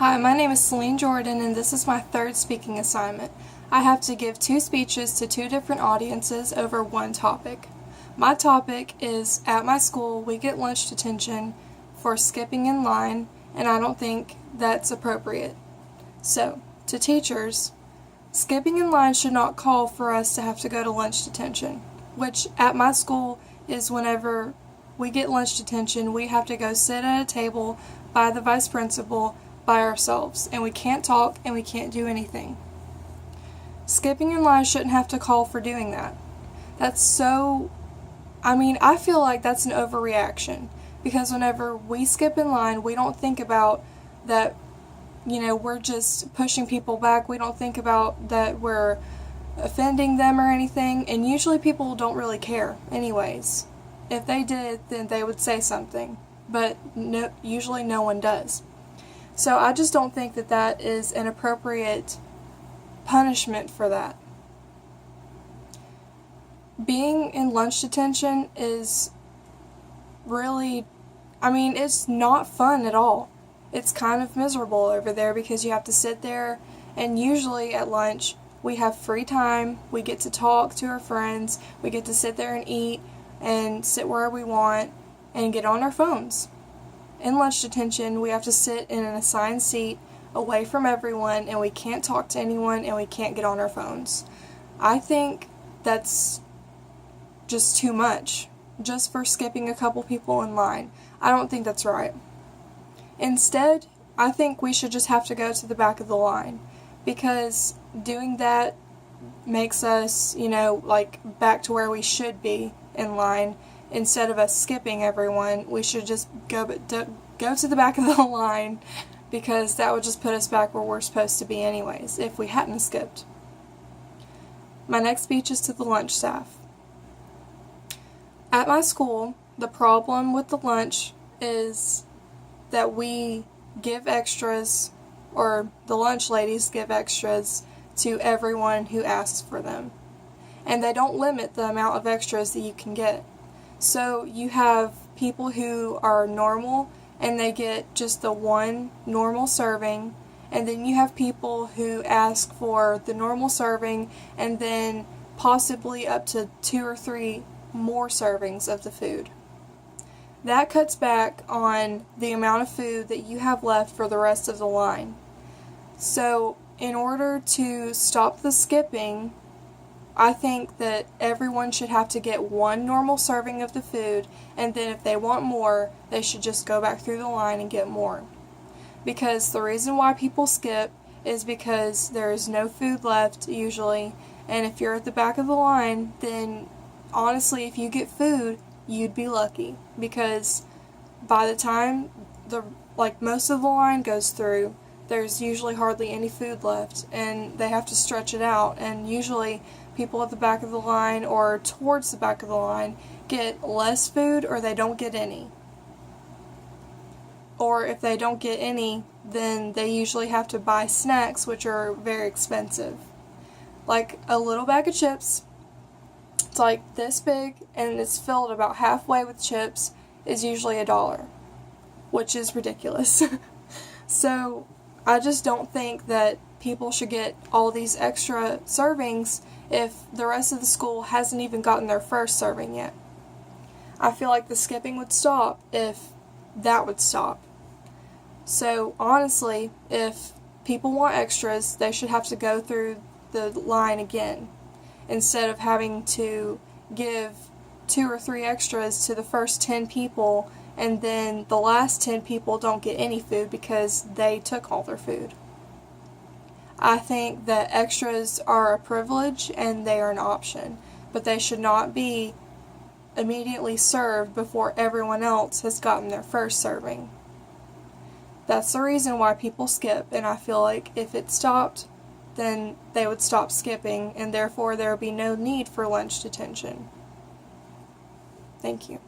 Hi, my name is Celine Jordan, and this is my third speaking assignment. I have to give 2 speeches to 2 different audiences over one topic. My topic is, at my school, we get lunch detention for skipping in line, and I don't think that's appropriate. So, to teachers, skipping in line should not call for us to have to go to lunch detention, which at my school is whenever we get lunch detention, we have to go sit at a table by the vice principal by ourselves, and we can't talk and we can't do anything. Skipping in line shouldn't have to call for doing that. I feel like that's an overreaction, because whenever we skip in line, we don't think about that, we're just pushing people back. We don't think about that we're offending them or anything, and usually people don't really care anyways. If they did, then they would say something, but usually no one does. So I just don't think that that is an appropriate punishment for that. Being in lunch detention is really, it's not fun at all. It's kind of miserable over there because you have to sit there, and usually at lunch we have free time, we get to talk to our friends, we get to sit there and eat and sit where we want and get on our phones. In lunch detention, we have to sit in an assigned seat away from everyone, and we can't talk to anyone, and we can't get on our phones. I think that's just too much, just for skipping a couple people in line. I don't think that's right. Instead, I think we should just have to go to the back of the line, because doing that makes us, back to where we should be in line. Instead of us skipping everyone, we should just go to the back of the line, because that would just put us back where we're supposed to be anyways, if we hadn't skipped. My next speech is to the lunch staff. At my school, the problem with the lunch is that we give extras, or the lunch ladies give extras to everyone who asks for them. And they don't limit the amount of extras that you can get. So you have people who are normal and they get just the one normal serving, and then you have people who ask for the normal serving and then possibly up to 2 or 3 more servings of the food. That cuts back on the amount of food that you have left for the rest of the line. So in order to stop the skipping, I think that everyone should have to get one normal serving of the food, and then if they want more, they should just go back through the line and get more. Because the reason why people skip is because there is no food left usually, and if you're at the back of the line, then honestly, if you get food, you'd be lucky, because by the time most of the line goes through, there's usually hardly any food left, and they have to stretch it out, and usually people at the back of the line or towards the back of the line get less food, or they don't get any. Or if they don't get any, then they usually have to buy snacks, which are very expensive. Like a little bag of chips, it's like this big, and it's filled about halfway with chips, is usually $1, which is ridiculous. So I just don't think that people should get all these extra servings if the rest of the school hasn't even gotten their first serving yet. I feel like the skipping would stop if that would stop. So honestly, if people want extras, they should have to go through the line again, instead of having to give 2 or 3 extras to the first 10 people, and then the last 10 people don't get any food because they took all their food. I think that extras are a privilege and they are an option, but they should not be immediately served before everyone else has gotten their first serving. That's the reason why people skip, and I feel like if it stopped, then they would stop skipping, and therefore there would be no need for lunch detention. Thank you.